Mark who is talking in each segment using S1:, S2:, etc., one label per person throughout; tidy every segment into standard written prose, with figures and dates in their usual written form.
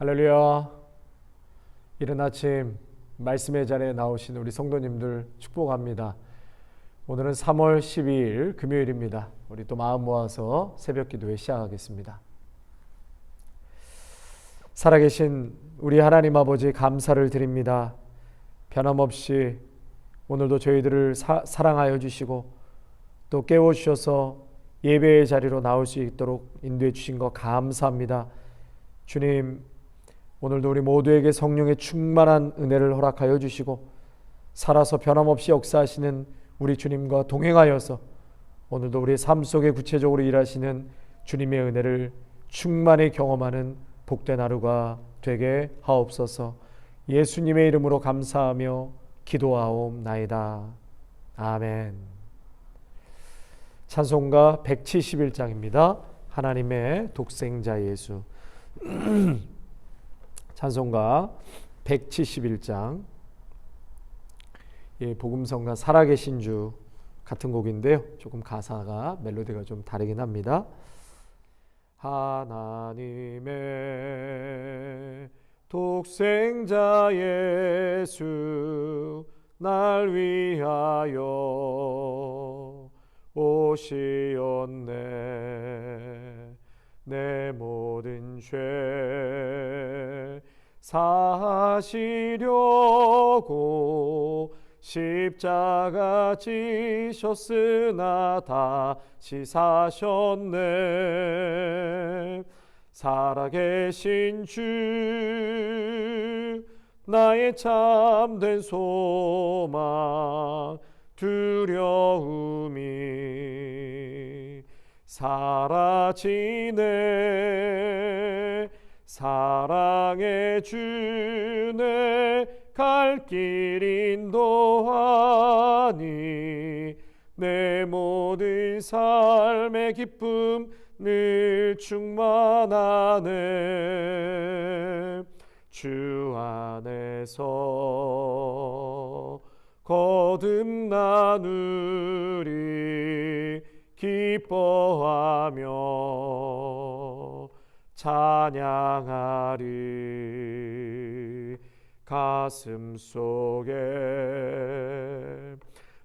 S1: 할렐루야. 이른 아침 말씀의 자리에 나오신 우리 성도님들 축복합니다. 오늘은 3월 12일 금요일입니다. 우리 또 마음 모아서 새벽 기도회 시작하겠습니다. 살아계신 우리 하나님 아버지 감사를 드립니다. 변함없이 오늘도 저희들을 사랑하여 주시고 또 깨워주셔서 예배의 자리로 나올 수 있도록 인도해 주신 것 감사합니다. 주님, 오늘도 우리 모두에게 성령의 충만한 은혜를 허락하여 주시고 살아서 변함없이 역사하시는 우리 주님과 동행하여서 오늘도 우리의 삶 속에 구체적으로 일하시는 주님의 은혜를 충만히 경험하는 복된 하루가 되게 하옵소서. 예수님의 이름으로 감사하며 기도하옵나이다. 아멘. 찬송가 171장입니다. 하나님의 독생자 예수. 찬송가 171장. 복음성가 살아계신 주 같은 곡인데요. 조금 가사가 멜로디가 좀 다르긴 합니다. 하나님의 독생자 예수 날 위하여 오시었네. 내 모든 죄 사하시려고 십자가 지셨으나 다시 사셨네. 살아계신 주 나의 참된 소망 두려움이 사라지네. 사랑의 주네 갈 길 인도하니 내 모든 삶의 기쁨 늘 충만하네. 주 안에서 거듭나누리 기뻐하며 찬양하리. 가슴 속에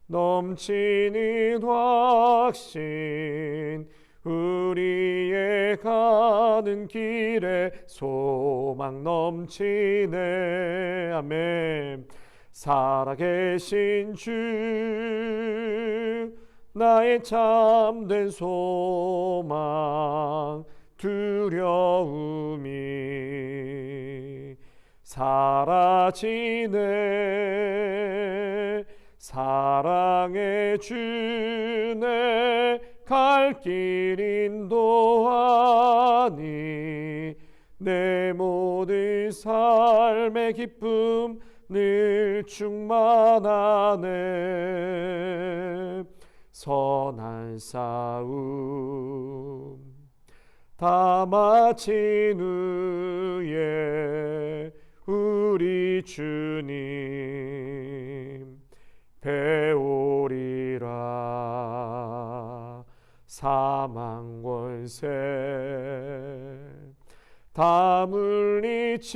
S1: 넘치는 확신 우리의 가는 길에 소망 넘치네. 아멘. 살아계신 주 나의 참된 소망 두려움이 사라지네. 사랑의 주네 갈 길 인도하니 내 모든 삶의 기쁨 늘 충만하네. 선한 싸움 다 마친 후에 우리 주님 배우리라. 사망 권세 다 물리치고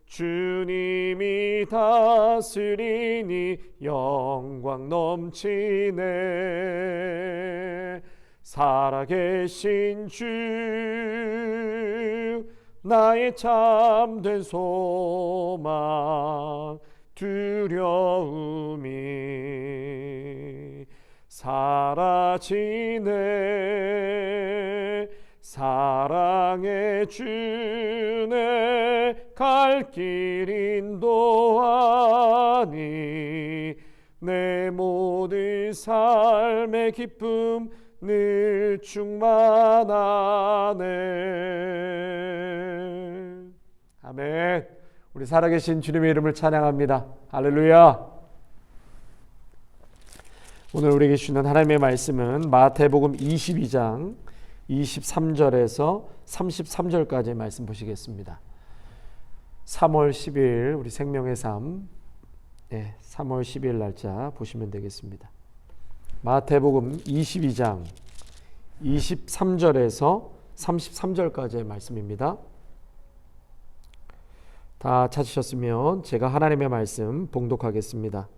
S1: 주님이 다스리니 영광 넘치네. 살아계신 주 나의 참된 소망 두려움이 사라지네. 사랑의 주네 갈 길 인도하니 내 모든 삶의 기쁨 늘 충만하네. 아멘. 우리 살아계신 주님의 이름을 찬양합니다. 할렐루야. 오늘 우리에게 주는 하나님의 말씀은 마태복음 22장 23절에서 33절까지의 말씀 보시겠습니다. 3월 10일 우리 생명의 삶 3월 10일 날짜 보시면 되겠습니다. 마태복음 22장 23절에서 33절까지의 말씀입니다. 다 찾으셨으면 제가 하나님의 말씀 봉독하겠습니다.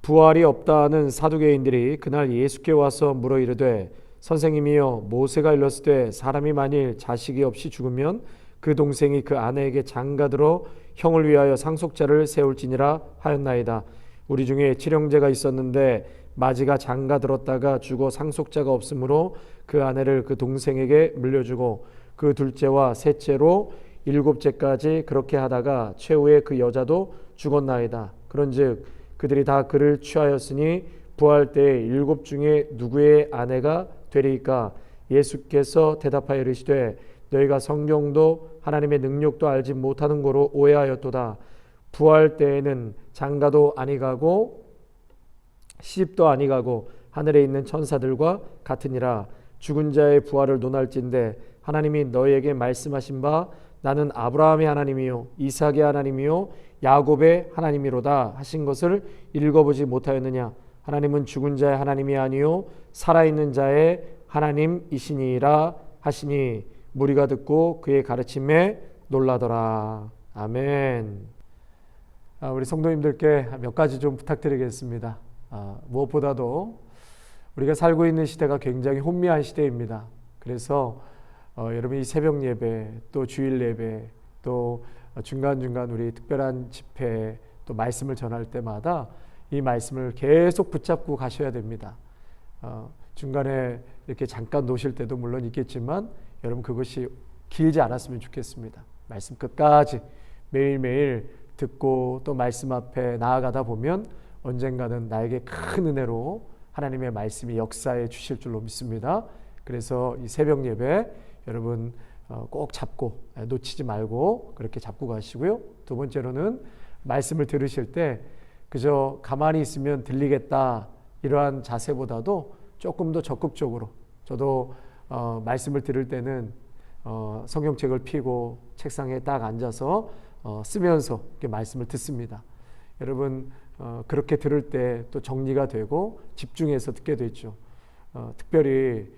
S1: 부활이 없다는 사두개인들이 그날 예수께 와서 물어 이르되 선생님이여 모세가 일렀으되 사람이 만일 자식이 없이 죽으면 그 동생이 그 아내에게 장가들어 형을 위하여 상속자를 세울지니라 하였나이다. 우리 중에 칠형제가 있었는데 마지가 장가들었다가 죽어 상속자가 없으므로 그 아내를 그 동생에게 물려주고 그 둘째와 셋째로 일곱째까지 그렇게 하다가 최후에 그 여자도 죽었나이다. 그런즉 그들이 다 그를 취하였으니 부활 때에 일곱 중에 누구의 아내가 되리이까? 예수께서 대답하여 이르시되 너희가 성경도 하나님의 능력도 알지 못하는 거로 오해하였도다. 부활 때에는 장가도 아니가고 시집도 아니가고 하늘에 있는 천사들과 같으니라. 죽은 자의 부활을 논할진대 하나님이 너희에게 말씀하신 바 나는 아브라함의 하나님이요 이삭의 하나님이요 야곱의 하나님이로다 하신 것을 읽어보지 못하였느냐? 하나님은 죽은 자의 하나님이 아니요 살아있는 자의 하나님이시니라 하시니 무리가 듣고 그의 가르침에 놀라더라. 아멘. 우리 성도님들께 몇 가지 좀 부탁드리겠습니다. 무엇보다도 우리가 살고 있는 시대가 굉장히 혼미한 시대입니다. 그래서 여러분 이 새벽 예배 또 주일 예배 또 중간중간 우리 특별한 집회 또 말씀을 전할 때마다 이 말씀을 계속 붙잡고 가셔야 됩니다. 중간에 이렇게 잠깐 놓으실 때도 물론 있겠지만 여러분 그것이 길지 않았으면 좋겠습니다. 말씀 끝까지 매일매일 듣고 또 말씀 앞에 나아가다 보면 언젠가는 나에게 큰 은혜로 하나님의 말씀이 역사해 주실 줄로 믿습니다. 그래서 이 새벽 예배 여러분 꼭 잡고 놓치지 말고 그렇게 잡고 가시고요. 두 번째로는 말씀을 들으실 때 그저 가만히 있으면 들리겠다 이러한 자세보다도 조금 더 적극적으로 저도 말씀을 들을 때는 성경책을 펴고 책상에 딱 앉아서 쓰면서 이렇게 말씀을 듣습니다. 여러분 그렇게 들을 때 또 정리가 되고 집중해서 듣게 되죠. 특별히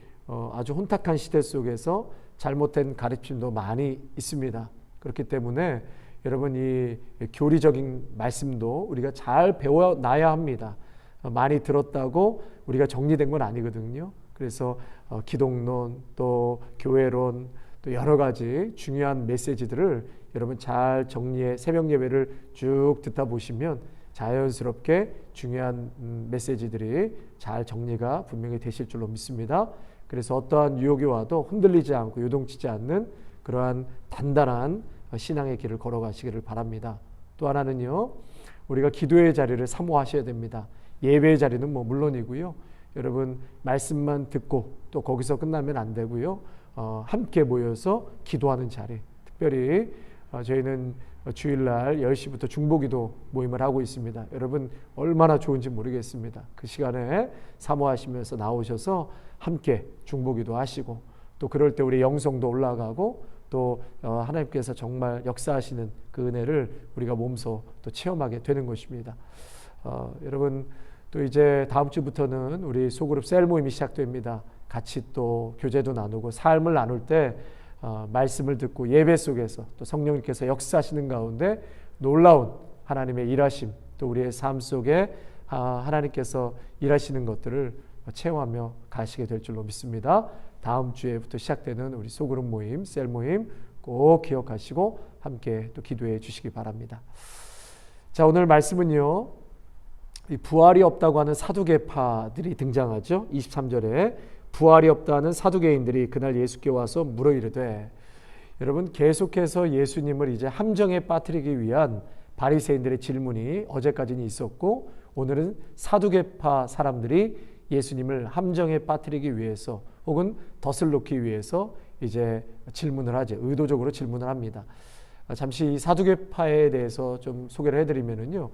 S1: 아주 혼탁한 시대 속에서 잘못된 가르침도 많이 있습니다. 그렇기 때문에 여러분 이 교리적인 말씀도 우리가 잘 배워놔야 합니다. 많이 들었다고 우리가 정리된 건 아니거든요. 그래서 기독론 또 교회론 또 여러 가지 중요한 메시지들을 여러분 잘 정리해 새벽 예배를 쭉 듣다 보시면 자연스럽게 중요한 메시지들이 잘 정리가 분명히 되실 줄로 믿습니다. 그래서 어떠한 유혹이 와도 흔들리지 않고 요동치지 않는 그러한 단단한 신앙의 길을 걸어가시기를 바랍니다. 또 하나는요, 우리가 기도의 자리를 사모하셔야 됩니다. 예배의 자리는 뭐 물론이고요. 여러분 말씀만 듣고 또 거기서 끝나면 안 되고요. 함께 모여서 기도하는 자리. 특별히 저희는 주일날 10시부터 중보기도 모임을 하고 있습니다. 여러분 얼마나 좋은지 모르겠습니다. 그 시간에 사모하시면서 나오셔서 함께 중보기도 하시고 또 그럴 때 우리 영성도 올라가고 또 하나님께서 정말 역사하시는 그 은혜를 우리가 몸소 또 체험하게 되는 것입니다. 여러분 또 이제 다음 주부터는 우리 소그룹 셀 모임이 시작됩니다. 같이 또 교제도 나누고 삶을 나눌 때 말씀을 듣고 예배 속에서 또 성령님께서 역사하시는 가운데 놀라운 하나님의 일하심 또 우리의 삶 속에 하나님께서 일하시는 것들을 체험하며 가시게 될 줄로 믿습니다. 다음 주에부터 시작되는 우리 소그룹 모임, 셀 모임 꼭 기억하시고 함께 또 기도해 주시기 바랍니다. 자, 오늘 말씀은요. 이 부활이 없다고 하는 사두개파들이 등장하죠. 23절에 부활이 없다는 사두개인들이 그날 예수께 와서 물어 이르되 여러분 계속해서 예수님을 이제 함정에 빠뜨리기 위한 바리새인들의 질문이 어제까지는 있었고 오늘은 사두개파 사람들이 예수님을 함정에 빠뜨리기 위해서 혹은 덫을 놓기 위해서 이제 질문을 하죠. 의도적으로 질문을 합니다. 잠시 이 사두개파에 대해서 좀 소개를 해드리면은요.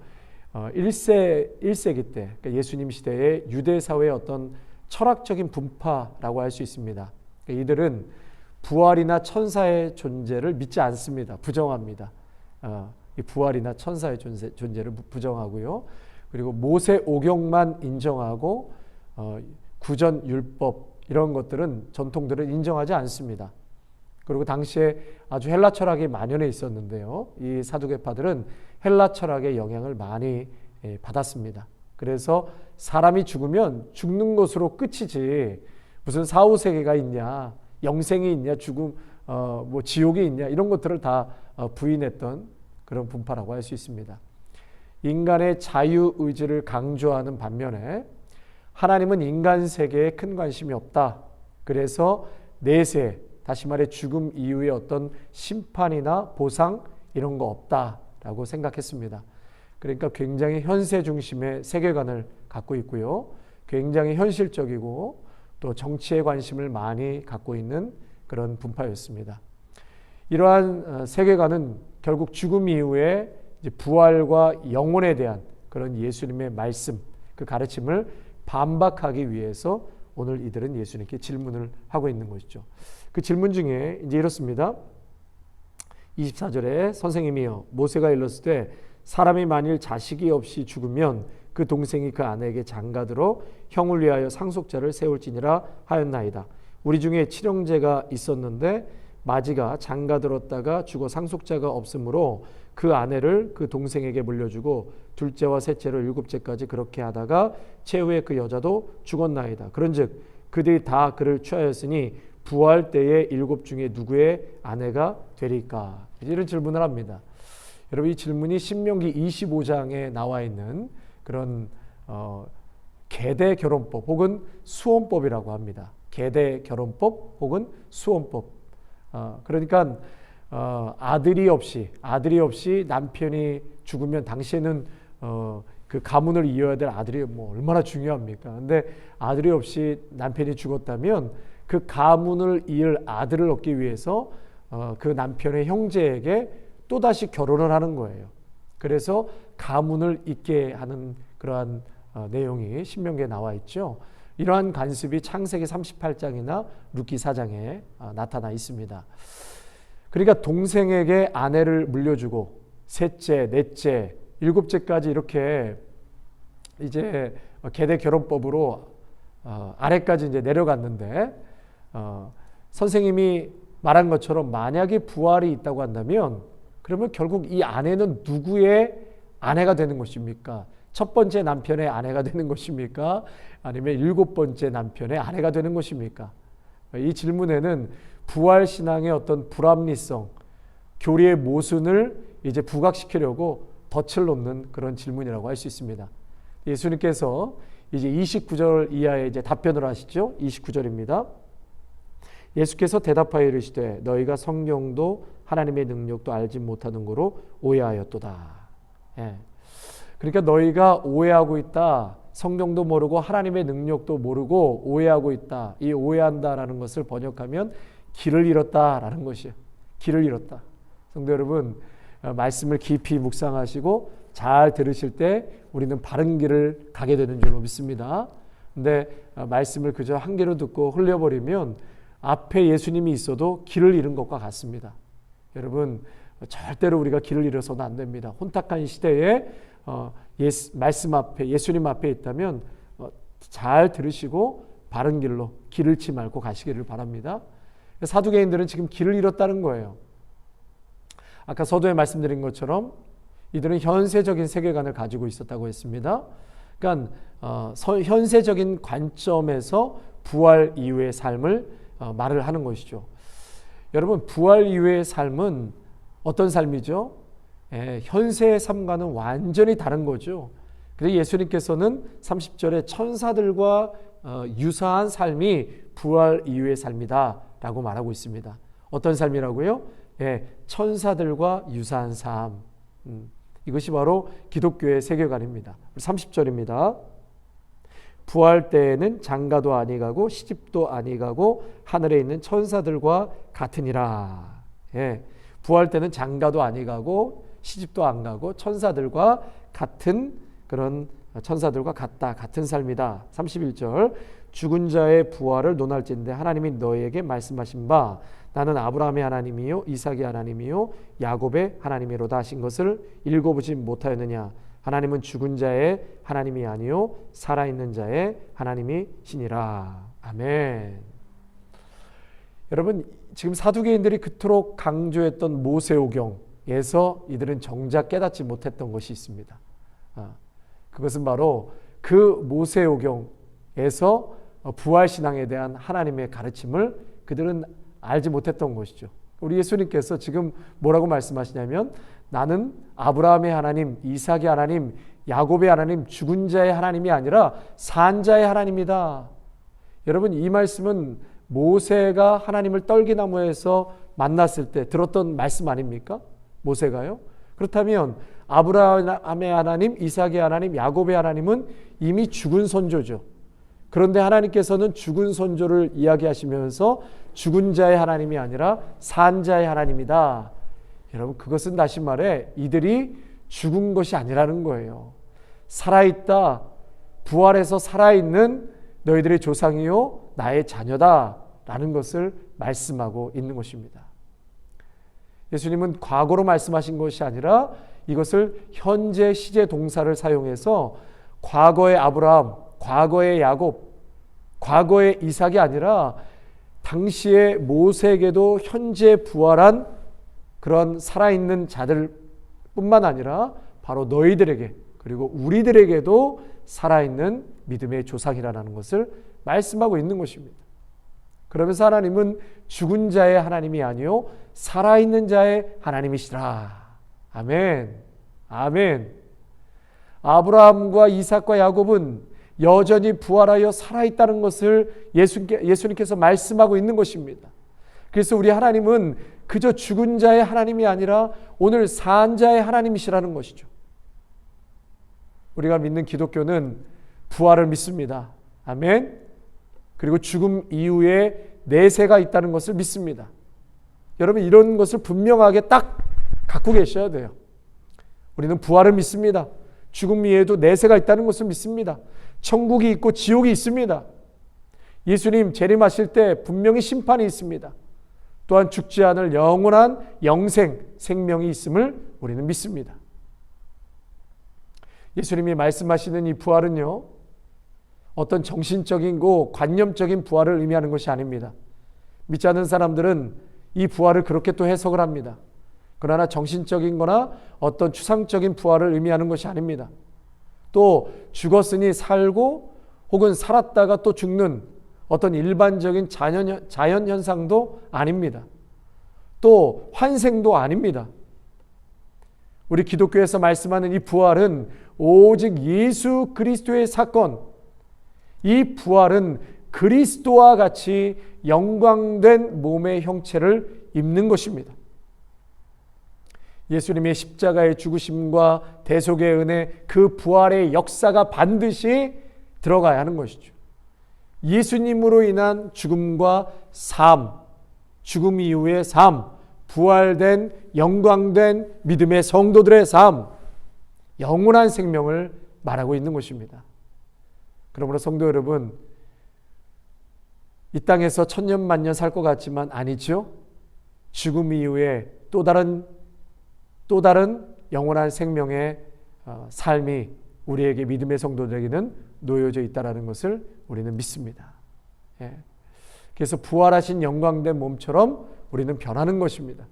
S1: 1세기 때 그러니까 예수님 시대의 유대 사회의 어떤 철학적인 분파라고 할 수 있습니다. 그러니까 이들은 부활이나 천사의 존재를 믿지 않습니다. 부정합니다. 이 부활이나 천사의 존재를 부정하고요. 그리고 모세 오경만 인정하고 구전 율법 이런 것들은 전통들은 인정하지 않습니다. 그리고 당시에 아주 헬라 철학이 만연해 있었는데요. 이 사두개파들은 헬라 철학의 영향을 많이 받았습니다. 그래서 사람이 죽으면 죽는 것으로 끝이지 무슨 사후세계가 있냐, 영생이 있냐, 죽음, 뭐 지옥이 있냐 이런 것들을 다 부인했던 그런 분파라고 할 수 있습니다. 인간의 자유의지를 강조하는 반면에 하나님은 인간 세계에 큰 관심이 없다. 그래서 내세, 다시 말해 죽음 이후에 어떤 심판이나 보상 이런 거 없다라고 생각했습니다. 그러니까 굉장히 현세 중심의 세계관을 갖고 있고요. 굉장히 현실적이고 또 정치에 관심을 많이 갖고 있는 그런 분파였습니다. 이러한 세계관은 결국 죽음 이후에 이제 부활과 영혼에 대한 그런 예수님의 말씀, 그 가르침을 반박하기 위해서 오늘 이들은 예수님께 질문을 하고 있는 것이죠. 그 질문 중에 이제 이렇습니다. 24절에 선생님이여 모세가 일렀을 때 사람이 만일 자식이 없이 죽으면 그 동생이 그 아내에게 장가들어 형을 위하여 상속자를 세울지니라 하였나이다. 우리 중에 칠형제가 있었는데 마지가 장가들었다가 죽어 상속자가 없으므로 그 아내를 그 동생에게 물려주고 둘째와 셋째로 일곱째까지 그렇게 하다가 최후에 그 여자도 죽었나이다. 그런즉 그들이 다 그를 취하였으니 부활 때에 일곱 중에 누구의 아내가 되리까? 이런 질문을 합니다. 여러분 이 질문이 신명기 25장에 나와 있는 그런 계대 결혼법 혹은 수혼법이라고 합니다. 계대 결혼법 혹은 수혼법. 그러니까 아들이 없이 남편이 죽으면 당시에는 그 가문을 이어야 될 아들이 뭐 얼마나 중요합니까? 근데 아들이 없이 남편이 죽었다면 그 가문을 이을 아들을 얻기 위해서 그 남편의 형제에게 또다시 결혼을 하는 거예요. 그래서 가문을 잇게 하는 그러한 내용이 신명기에 나와 있죠. 이러한 관습이 창세기 38장이나 룻기 4장에 나타나 있습니다. 그러니까 동생에게 아내를 물려주고 셋째, 넷째, 일곱째까지 이렇게 이제 계대 결혼법으로 아래까지 이제 내려갔는데 선생님이 말한 것처럼 만약에 부활이 있다고 한다면 그러면 결국 이 아내는 누구의 아내가 되는 것입니까? 첫 번째 남편의 아내가 되는 것입니까? 아니면 일곱 번째 남편의 아내가 되는 것입니까? 이 질문에는 부활신앙의 어떤 불합리성, 교리의 모순을 이제 부각시키려고 덫을 놓는 그런 질문이라고 할 수 있습니다. 예수님께서 이제 29절 이하에 이제 답변을 하시죠. 29절입니다. 예수께서 대답하여 이르시되 너희가 성경도 하나님의 능력도 알지 못하는 거로 오해하였도다. 예. 그러니까 너희가 오해하고 있다. 성경도 모르고 하나님의 능력도 모르고 오해하고 있다. 이 오해한다라는 것을 번역하면 길을 잃었다라는 것이에요. 길을 잃었다. 성도 여러분, 말씀을 깊이 묵상하시고 잘 들으실 때 우리는 바른 길을 가게 되는 줄로 믿습니다. 근데 말씀을 그저 한 귀로 듣고 흘려버리면 앞에 예수님이 있어도 길을 잃은 것과 같습니다. 여러분, 절대로 우리가 길을 잃어서는 안 됩니다. 혼탁한 시대에 말씀 앞에, 예수님 앞에 있다면 잘 들으시고 바른 길로 길 잃지 말고 가시기를 바랍니다. 사두개인들은 지금 길을 잃었다는 거예요. 아까 서두에 말씀드린 것처럼 이들은 현세적인 세계관을 가지고 있었다고 했습니다. 그러니까 현세적인 관점에서 부활 이후의 삶을 말을 하는 것이죠. 여러분, 부활 이후의 삶은 어떤 삶이죠? 현세의 삶과는 완전히 다른 거죠. 그래서 예수님께서는 30절에 천사들과 유사한 삶이 부활 이후의 삶이다 라고 말하고 있습니다. 어떤 삶이라고요? 천사들과 유사한 삶. 이것이 바로 기독교의 세계관입니다. 30절입니다. 부활 때에는 장가도 아니가고 시집도 아니가고 하늘에 있는 천사들과 같으니라. 부활 때는 장가도 아니가고 시집도 안 가고 천사들과 같은 그런 천사들과 같다. 같은 삶이다. 31절 죽은 자의 부활을 논할진대 하나님이 너희에게 말씀하신 바 나는 아브라함의 하나님이요 이삭의 하나님이요 야곱의 하나님이로다 하신 것을 읽어보지 못하였느냐. 하나님은 죽은 자의 하나님이 아니요 살아있는 자의 하나님이시니라. 아멘. 여러분, 지금 사두개인들이 그토록 강조했던 모세오경에서 이들은 정작 깨닫지 못했던 것이 있습니다. 그것은 바로 그 모세오경에서 부활신앙에 대한 하나님의 가르침을 그들은 알지 못했던 것이죠. 우리 예수님께서 지금 뭐라고 말씀하시냐면, 나는 아브라함의 하나님, 이삭의 하나님, 야곱의 하나님, 죽은 자의 하나님이 아니라 산 자의 하나님이다. 여러분, 이 말씀은 모세가 하나님을 떨기나무에서 만났을 때 들었던 말씀 아닙니까? 모세가요? 그렇다면 아브라함의 하나님, 이삭의 하나님, 야곱의 하나님은 이미 죽은 선조죠. 그런데 하나님께서는 죽은 선조를 이야기하시면서 죽은 자의 하나님이 아니라 산 자의 하나님이다. 여러분, 그것은 다시 말해 이들이 죽은 것이 아니라는 거예요. 살아있다, 부활해서 살아있는 너희들의 조상이요 나의 자녀다 라는 것을 말씀하고 있는 것입니다. 예수님은 과거로 말씀하신 것이 아니라 이것을 현재 시제 동사를 사용해서 과거의 아브라함, 과거의 야곱, 과거의 이삭이 아니라 당시의 모세에게도 현재 부활한 그런 살아있는 자들 뿐만 아니라 바로 너희들에게, 그리고 우리들에게도 살아있는 믿음의 조상이라는 것을 말씀하고 있는 것입니다. 그러면서 하나님은 죽은 자의 하나님이 아니요 살아있는 자의 하나님이시라. 아멘. 아멘. 아브라함과 이삭과 야곱은 여전히 부활하여 살아있다는 것을 예수님께서 말씀하고 있는 것입니다. 그래서 우리 하나님은 그저 죽은 자의 하나님이 아니라 오늘 산 자의 하나님이시라는 것이죠. 우리가 믿는 기독교는 부활을 믿습니다. 아멘. 그리고 죽음 이후에 내세가 있다는 것을 믿습니다. 여러분, 이런 것을 분명하게 딱 갖고 계셔야 돼요. 우리는 부활을 믿습니다. 죽음 이후에도 내세가 있다는 것을 믿습니다. 천국이 있고 지옥이 있습니다. 예수님 재림하실 때 분명히 심판이 있습니다. 또한 죽지 않을 영원한 영생, 생명이 있음을 우리는 믿습니다. 예수님이 말씀하시는 이 부활은요, 어떤 정신적인 관념적인 부활을 의미하는 것이 아닙니다. 믿지 않는 사람들은 이 부활을 그렇게 또 해석을 합니다. 그러나 정신적인 거나 어떤 추상적인 부활을 의미하는 것이 아닙니다. 또 죽었으니 살고 혹은 살았다가 또 죽는 어떤 일반적인 자연 현상도 아닙니다. 또 환생도 아닙니다. 우리 기독교에서 말씀하는 이 부활은 오직 예수 그리스도의 사건, 이 부활은 그리스도와 같이 영광된 몸의 형체를 입는 것입니다. 예수님의 십자가의 죽으심과 대속의 은혜, 그 부활의 역사가 반드시 들어가야 하는 것이죠. 예수님으로 인한 죽음과 삶, 죽음 이후의 삶, 부활된 영광된 믿음의 성도들의 삶, 영원한 생명을 말하고 있는 것입니다. 그러므로 성도 여러분, 이 땅에서 천년 만년 살 것 같지만 아니죠. 죽음 이후에 또 다른 영원한 생명의 삶이 우리에게 믿음의 성도들에게는 놓여져 있다는 것을 우리는 믿습니다. 그래서 부활하신 영광된 몸처럼 우리는 변하는 것입니다.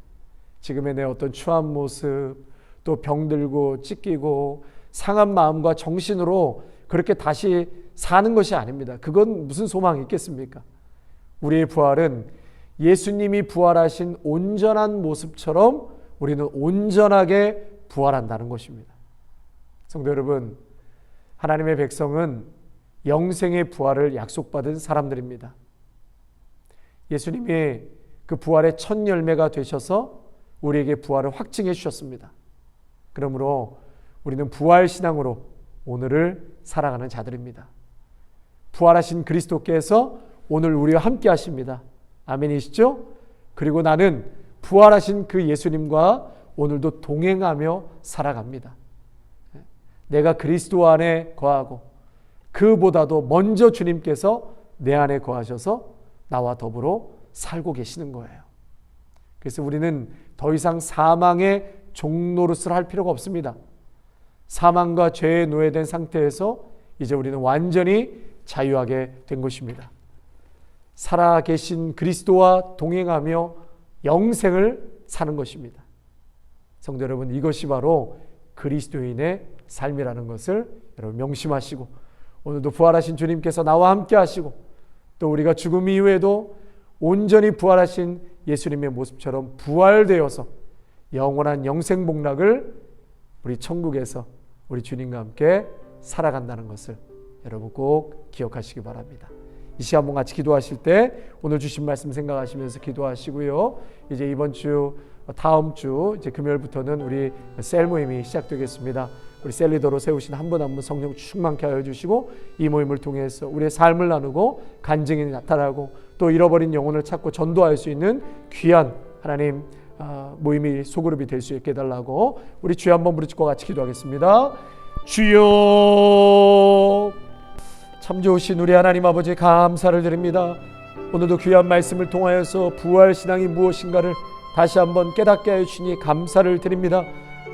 S1: 지금의 내 어떤 추한 모습, 또 병들고 찢기고 상한 마음과 정신으로 그렇게 다시 사는 것이 아닙니다. 그건 무슨 소망이 있겠습니까? 우리의 부활은 예수님이 부활하신 온전한 모습처럼 우리는 온전하게 부활한다는 것입니다. 성도 여러분, 하나님의 백성은 영생의 부활을 약속받은 사람들입니다. 예수님이 그 부활의 첫 열매가 되셔서 우리에게 부활을 확증해 주셨습니다. 그러므로 우리는 부활신앙으로 오늘을 살아가는 자들입니다. 부활하신 그리스도께서 오늘 우리와 함께 하십니다. 아멘이시죠? 그리고 나는 부활하신 그 예수님과 오늘도 동행하며 살아갑니다. 내가 그리스도 안에 거하고 그보다도 먼저 주님께서 내 안에 거하셔서 나와 더불어 살고 계시는 거예요. 그래서 우리는 더 이상 사망의 종노릇을 할 필요가 없습니다. 사망과 죄에 노예된 상태에서 이제 우리는 완전히 자유하게 된 것입니다. 살아계신 그리스도와 동행하며 영생을 사는 것입니다. 성도 여러분, 이것이 바로 그리스도인의 삶이라는 것을 여러분 명심하시고, 오늘도 부활하신 주님께서 나와 함께 하시고, 또 우리가 죽음 이후에도 온전히 부활하신 예수님의 모습처럼 부활되어서 영원한 영생 복락을 우리 천국에서 우리 주님과 함께 살아간다는 것을 여러분 꼭 기억하시기 바랍니다. 이 시간 한번 같이 기도하실 때 오늘 주신 말씀 생각하시면서 기도하시고요. 이제 이번 주, 다음 주 이제 금요일부터는 우리 셀 모임이 시작되겠습니다. 우리 셀 리더로 세우신 한 분 한 분 성령 충만케 하여 주시고, 이 모임을 통해서 우리의 삶을 나누고 간증이 나타나고 또 잃어버린 영혼을 찾고 전도할 수 있는 귀한 하나님 모임이 소그룹이 될 수 있게 해달라고 우리 주여 한번 부르짖고 같이 기도하겠습니다. 주여, 참 좋으신 우리 하나님 아버지 감사를 드립니다. 오늘도 귀한 말씀을 통하여서 부활신앙이 무엇인가를 다시 한번 깨닫게 하여 주시니 감사를 드립니다.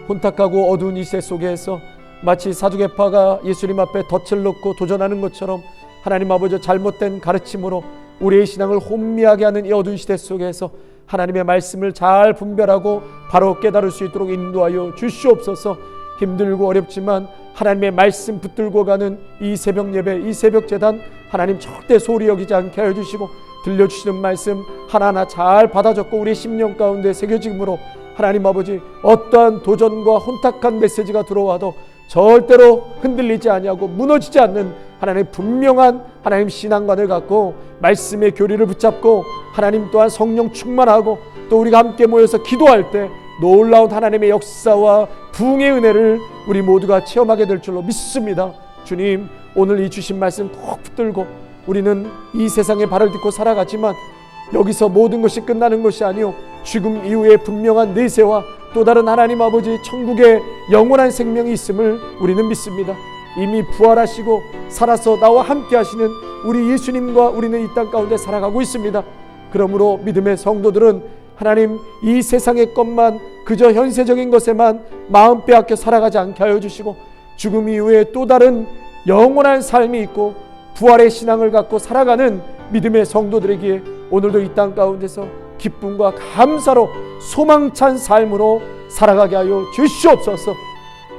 S1: 혼탁하고 어두운 이 세 속에서 마치 사두개파가 예수님 앞에 덫을 놓고 도전하는 것처럼 하나님 아버지 잘못된 가르침으로 우리의 신앙을 혼미하게 하는 이 어두운 시대 속에서 하나님의 말씀을 잘 분별하고 바로 깨달을 수 있도록 인도하여 주시옵소서. 힘들고 어렵지만 하나님의 말씀 붙들고 가는 이 새벽 예배, 이 새벽 제단 하나님 절대 소리 여기지 않게 하여 주시고, 들려주시는 말씀 하나하나 잘 받아 적고 우리 심령 가운데 새겨짐으로 하나님 아버지 어떠한 도전과 혼탁한 메시지가 들어와도 절대로 흔들리지 아니하고 무너지지 않는 하나님 분명한 하나님 신앙관을 갖고 말씀의 교리를 붙잡고 하나님 또한 성령 충만하고 또 우리가 함께 모여서 기도할 때 놀라운 하나님의 역사와 부흥의 은혜를 우리 모두가 체험하게 될 줄로 믿습니다. 주님, 오늘 이 주신 말씀 꼭 붙들고 우리는 이 세상에 발을 딛고 살아가지만 여기서 모든 것이 끝나는 것이 아니요 죽음 이후에 분명한 내세와 또 다른 하나님 아버지 천국의 영원한 생명이 있음을 우리는 믿습니다. 이미 부활하시고 살아서 나와 함께 하시는 우리 예수님과 우리는 이 땅 가운데 살아가고 있습니다. 그러므로 믿음의 성도들은 하나님 이 세상의 것만 그저 현세적인 것에만 마음 빼앗겨 살아가지 않게 하여 주시고, 죽음 이후에 또 다른 영원한 삶이 있고 부활의 신앙을 갖고 살아가는 믿음의 성도들에게 오늘도 이 땅 가운데서 기쁨과 감사로 소망찬 삶으로 살아가게 하여 주시옵소서.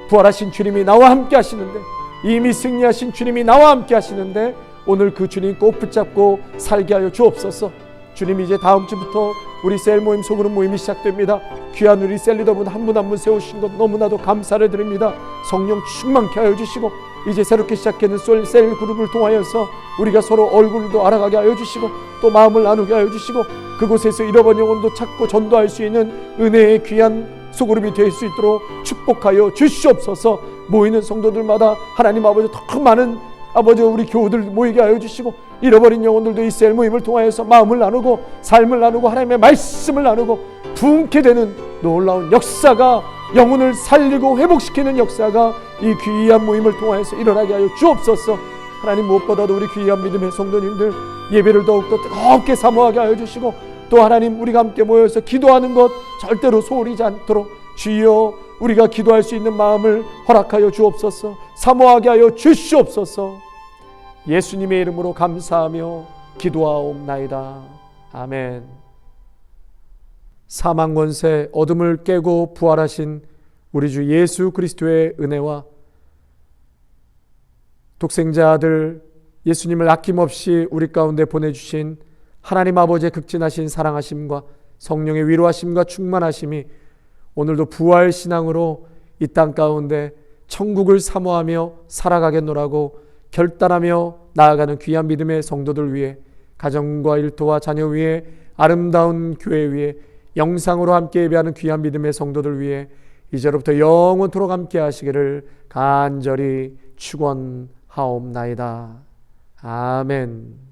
S1: 부활하신 주님이 나와 함께 하시는데, 이미 승리하신 주님이 나와 함께 하시는데 오늘 그 주님 꼭 붙잡고 살게 하여 주옵소서. 주님, 이제 다음 주부터 우리 셀 모임 소그룹 모임이 시작됩니다. 귀한 우리 셀 리더분 한 분 한 분 세우신 것 너무나도 감사를 드립니다. 성령 충만케 하여 주시고, 이제 새롭게 시작하는 셀 그룹을 통하여서 우리가 서로 얼굴도 알아가게 하여 주시고 또 마음을 나누게 하여 주시고, 그곳에서 잃어버린 영혼도 찾고 전도할 수 있는 은혜의 귀한 소그룹이 될 수 있도록 축복하여 주시옵소서. 모이는 성도들마다 하나님 아버지 더 많은 아버지 우리 교우들 모이게 하여 주시고, 잃어버린 영혼들도 이 셀 모임을 통하여서 마음을 나누고 삶을 나누고 하나님의 말씀을 나누고 부흥케 되는 놀라운 역사가, 영혼을 살리고 회복시키는 역사가 이 귀한 모임을 통하여서 일어나게 하여 주옵소서. 하나님, 무엇보다도 우리 귀한 믿음의 성도님들 예배를 더욱더 뜨겁게 사모하게 하여 주시고, 또 하나님 우리가 함께 모여서 기도하는 것 절대로 소홀히지 않도록 주여 우리가 기도할 수 있는 마음을 허락하여 주옵소서. 사모하게 하여 주시옵소서. 예수님의 이름으로 감사하며 기도하옵나이다. 아멘. 사망 권세 어둠을 깨고 부활하신 우리 주 예수 그리스도의 은혜와 독생자 아들 예수님을 아낌없이 우리 가운데 보내주신 하나님 아버지의 극진하신 사랑하심과 성령의 위로하심과 충만하심이 오늘도 부활 신앙으로 이 땅 가운데 천국을 사모하며 살아가겠노라고 결단하며 나아가는 귀한 믿음의 성도들 위해, 가정과 일터와 자녀 위에, 아름다운 교회 위에, 영상으로 함께 예배하는 귀한 믿음의 성도들 위해 이제로부터 영원토록 함께 하시기를 간절히 축원하옵나이다. 아멘.